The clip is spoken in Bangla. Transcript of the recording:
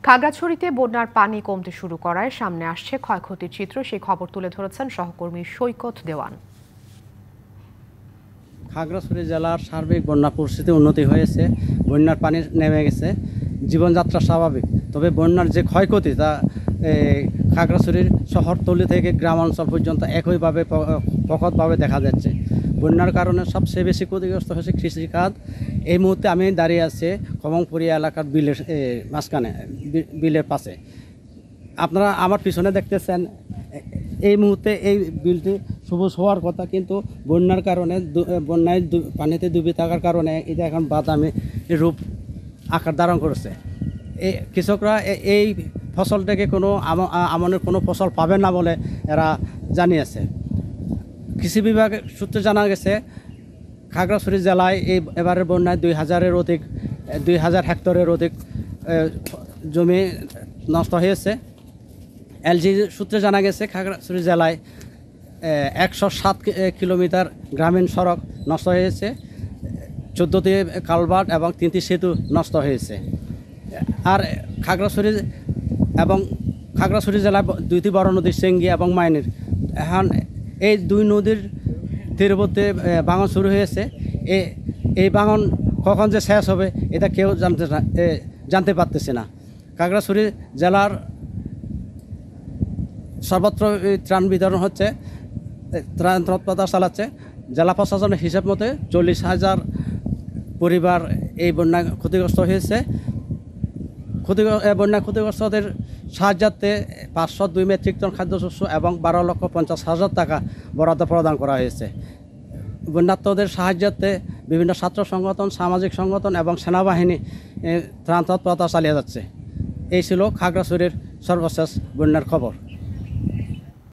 খাগড়াছড়িতে বন্যার পানি কমতে শুরু করায় সামনে আসছে ক্ষয়ক্ষতির চিত্র। সেই খবর তুলে ধরেছেন সহকর্মী সৈকত দেওয়ান। খাগড়াছড়ি জেলার সার্বিক বন্যা পরিস্থিতি উন্নতি হয়েছে, বন্যার পানি নেমে গেছে, জীবনযাত্রা স্বাভাবিক। তবে বন্যার যে ক্ষয়ক্ষতি তা খাগড়াছড়ির শহরতলি থেকে গ্রামাঞ্চল পর্যন্ত একইভাবে প্রকটভাবে দেখা যাচ্ছে। বন্যার কারণে সবচেয়ে বেশি ক্ষতিগ্রস্ত হয়েছে কৃষিখাত। এই মুহূর্তে আমি দাঁড়িয়ে আছি কমংপুরিয়া এলাকার বিলের মাঝখানে, বিলের পাশে। আপনারা আমার পিছনে দেখতেছেন, এই মুহূর্তে এই বিলটি সবুজ হওয়ার কথা, কিন্তু বন্যার কারণে বন্যায় পানিতে ডুবে থাকার কারণে এটা এখন বাদামি রূপ আকার ধারণ করেছে। এই কৃষকরা এই ফসল থেকে কোনো আমনের কোনো ফসল পাবে না বলে এরা জানিয়েছে। কৃষি বিভাগ সূত্রে জানা গেছে খাগড়াছড়ি জেলায় এবারের বন্যায় 2000 হেক্টরের অধিক জমি নষ্ট হয়েছে। এলজি সূত্রে জানা গেছে খাগড়াছড়ি জেলায় 107 কিলোমিটার গ্রামীণ সড়ক নষ্ট হয়েছে, 14টি কালভার্ট এবং 3টি সেতু নষ্ট হয়েছে। আর খাগড়াছড়ি জেলায় 2টি বড় নদী চেঙ্গি এবং মাইনির। এখন এই দুই নদীর তীরবর্তী ভাঙন শুরু হয়েছে। এই ভাঙন কখন যে শেষ হবে এটা কেউ জানতে পারতেছে না। খাগড়াছড়ি জেলার সর্বত্র ত্রাণ বিতরণ হচ্ছে, ত্রাণ তৎপরতা চালাচ্ছে। জেলা প্রশাসনের হিসাব মতে 40,000 পরিবার এই বন্যা ক্ষতিগ্রস্ত হয়েছে। বন্যা ক্ষতিগ্রস্তদের সাহায্যার্থে 502 মেট্রিক টন খাদ্যশস্য এবং 12,50,000 টাকা বরাদ্দ প্রদান করা হয়েছে। বন্যার্তদের সাহায্যার্থে বিভিন্ন ছাত্র সংগঠন, সামাজিক সংগঠন এবং সেনাবাহিনী ত্রাণ তৎপরতা চালিয়ে যাচ্ছে। এই ছিল খাগড়াছড়ির সর্বশেষ বন্যার খবর।